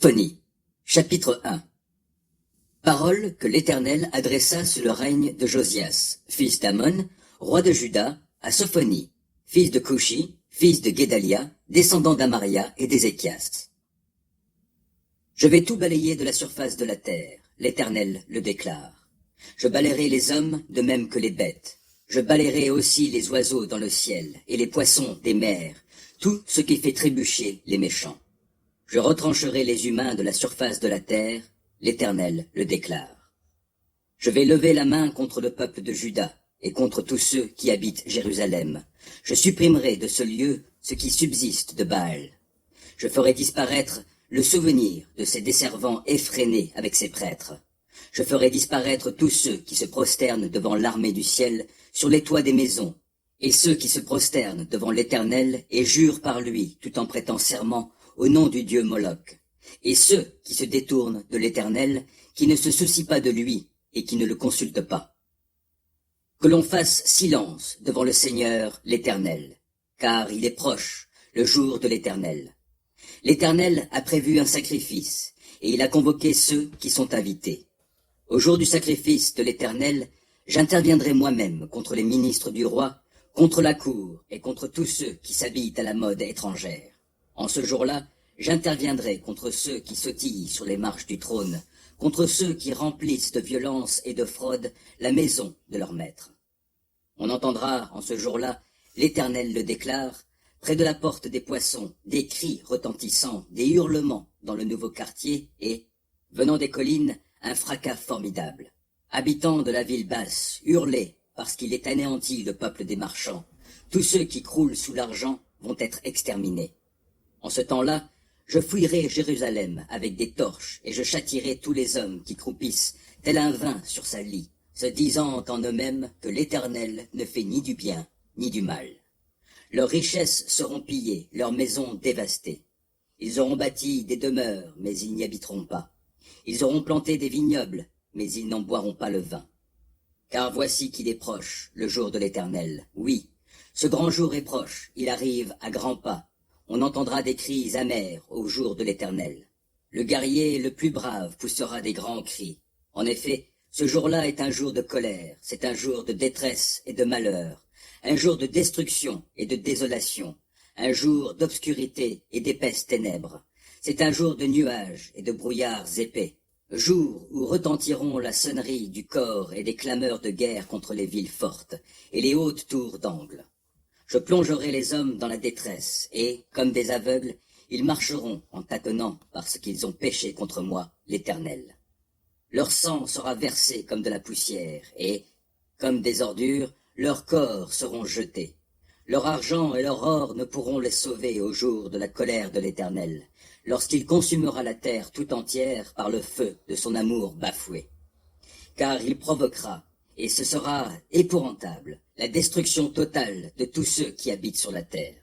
Sophonie, chapitre 1. Paroles que l'Éternel adressa sous le règne de Josias, fils d'Amon, roi de Juda, à Sophonie, fils de Coushi, fils de Guédalia, descendant d'Amaria et d'Ézéchias. Je vais tout balayer de la surface de la terre, l'Éternel le déclare. Je balayerai les hommes de même que les bêtes. Je balayerai aussi les oiseaux dans le ciel et les poissons des mers, tout ce qui fait trébucher les méchants. Je retrancherai les humains de la surface de la terre, l'Éternel le déclare. Je vais lever la main contre le peuple de Juda et contre tous ceux qui habitent Jérusalem. Je supprimerai de ce lieu ce qui subsiste de Baal. Je ferai disparaître le souvenir de ses desservants effrénés avec ses prêtres. Je ferai disparaître tous ceux qui se prosternent devant l'armée du ciel sur les toits des maisons, et ceux qui se prosternent devant l'Éternel et jurent par lui tout en prêtant serment au nom du dieu Moloch, et ceux qui se détournent de l'Éternel, qui ne se soucient pas de lui et qui ne le consultent pas. Que l'on fasse silence devant le Seigneur l'Éternel, car il est proche, le jour de l'Éternel. L'Éternel a prévu un sacrifice, et il a convoqué ceux qui sont invités. Au jour du sacrifice de l'Éternel, j'interviendrai moi-même contre les ministres du roi, contre la cour et contre tous ceux qui s'habillent à la mode étrangère. En ce jour-là, j'interviendrai contre ceux qui sautillent sur les marches du trône, contre ceux qui remplissent de violence et de fraude la maison de leur maître. On entendra en ce jour-là, l'Éternel le déclare, près de la porte des poissons, des cris retentissants, des hurlements dans le nouveau quartier et, venant des collines, un fracas formidable. Habitants de la ville basse, hurlez, parce qu'il est anéanti le peuple des marchands. Tous ceux qui croulent sous l'argent vont être exterminés. En ce temps-là, je fouillerai Jérusalem avec des torches, et je châtierai tous les hommes qui croupissent, tel un vin sur sa lie, se disant en eux-mêmes que l'Éternel ne fait ni du bien, ni du mal. Leurs richesses seront pillées, leurs maisons dévastées. Ils auront bâti des demeures, mais ils n'y habiteront pas. Ils auront planté des vignobles, mais ils n'en boiront pas le vin. Car voici qu'il est proche, le jour de l'Éternel. Oui, ce grand jour est proche, il arrive à grands pas. On entendra des cris amers au jour de l'Éternel. Le guerrier le plus brave poussera des grands cris. En effet, ce jour-là est un jour de colère, c'est un jour de détresse et de malheur, un jour de destruction et de désolation, un jour d'obscurité et d'épaisses ténèbres. C'est un jour de nuages et de brouillards épais, jour où retentiront la sonnerie du cor et des clameurs de guerre contre les villes fortes et les hautes tours d'angle. Je plongerai les hommes dans la détresse, et, comme des aveugles, ils marcheront en tâtonnant parce qu'ils ont péché contre moi, l'Éternel. Leur sang sera versé comme de la poussière, et, comme des ordures, leurs corps seront jetés. Leur argent et leur or ne pourront les sauver au jour de la colère de l'Éternel, lorsqu'il consumera la terre tout entière par le feu de son amour bafoué. Car il provoquera, et ce sera épouvantable, la destruction totale de tous ceux qui habitent sur la terre.